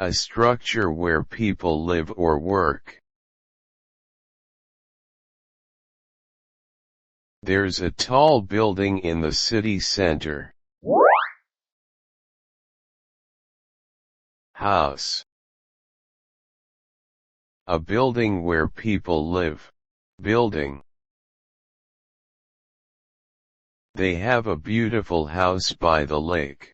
A structure where people live or work. There's a tall building in the city center. House. A building where people live. Building. They have a beautiful house by the lake.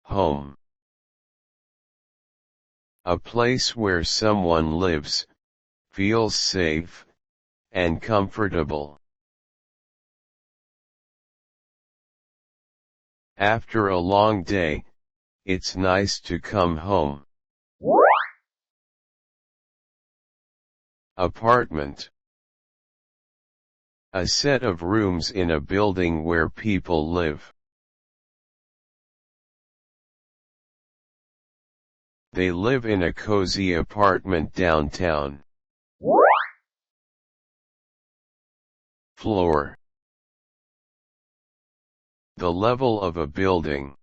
Home. A place where someone lives, feels safe, and comfortable. After a long day, it's nice to come home. Apartment. A set of rooms in a building where people live. They live in a cozy apartment downtown. Floor. The level of a building.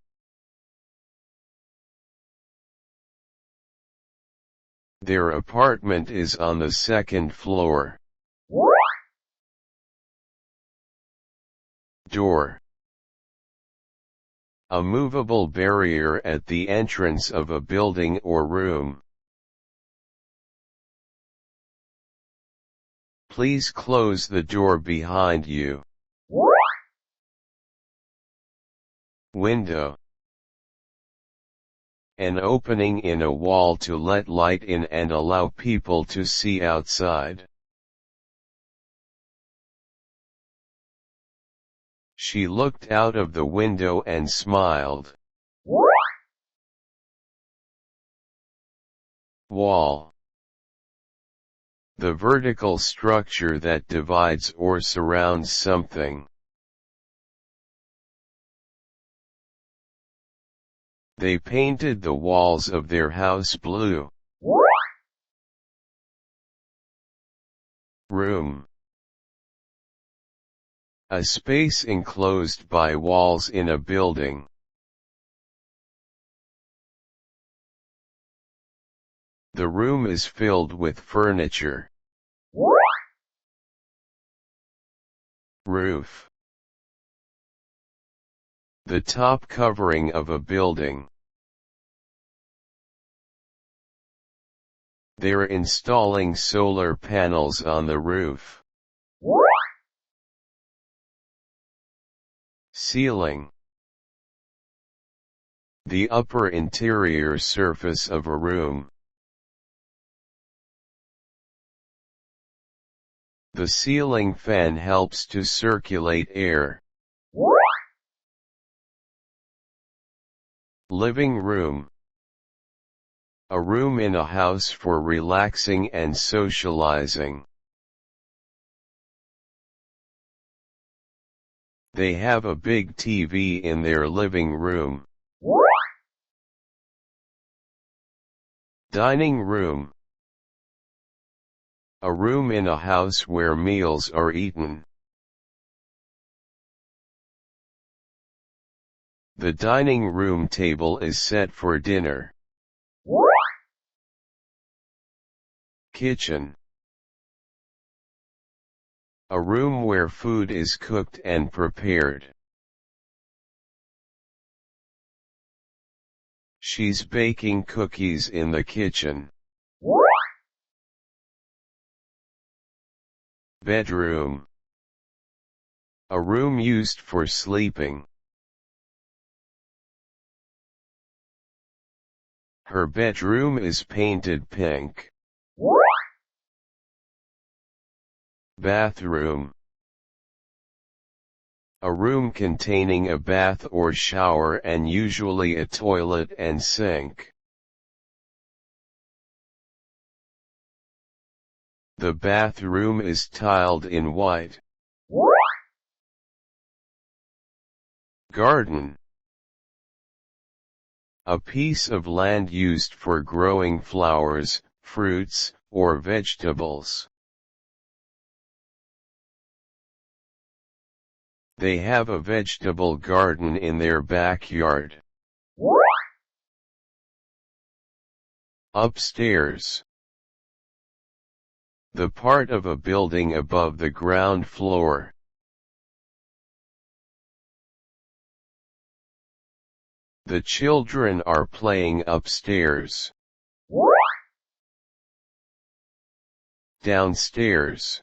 Their apartment is on the second floor. Door. A movable barrier at the entrance of a building or room. Please close the door behind you. Window. An opening in a wall to let light in and allow people to see outside. She looked out of the window and smiled. Wall. The vertical structure that divides or surrounds something. They painted the walls of their house blue. Room. A space enclosed by walls in a building. The room is filled with furniture. Roof. The top covering of a building. They're installing solar panels on the roof. Ceiling. The upper interior surface of a room. The ceiling fan helps to circulate air. Living room. A room in a house for relaxing and socializing. They have a big TV in their living room. Dining room. A room in a house where meals are eaten. The dining room table is set for dinner. Kitchen. A room where food is cooked and prepared. She's baking cookies in the kitchen. Bedroom. A room used for sleeping. Her bedroom is painted pink. Bathroom. A room containing a bath or shower and usually a toilet and sink. The bathroom is tiled in white. Garden. A piece of land used for growing flowers, fruits, or vegetables. They have a vegetable garden in their backyard. Upstairs. The part of a building above the ground floor. The children are playing upstairs. Downstairs.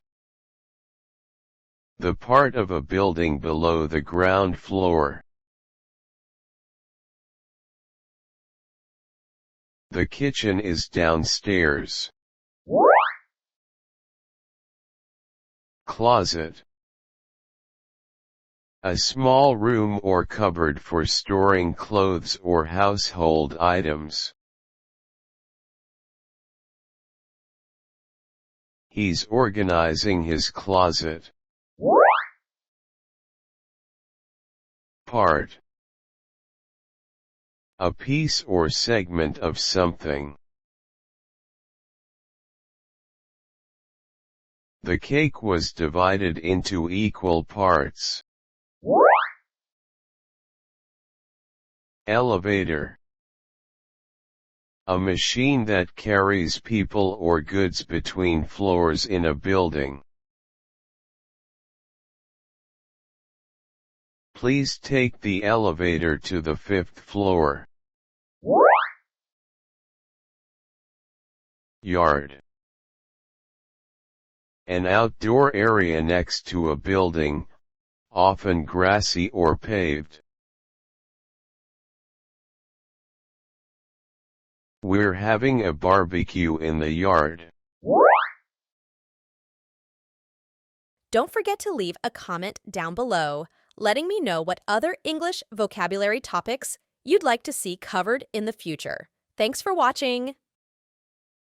The part of a building below the ground floor. The kitchen is downstairs. Closet. A small room or cupboard for storing clothes or household items. He's organizing his closet. Part. A piece or segment of something. The cake was divided into equal parts. Elevator. A machine that carries people or goods between floors in a building. Please take the elevator to the 5th floor. Yard. An outdoor area next to a building, often grassy or paved. We're having a barbecue in the yard. Don't forget to leave a comment down below, letting me know what other English vocabulary topics you'd like to see covered in the future. Thanks for watching!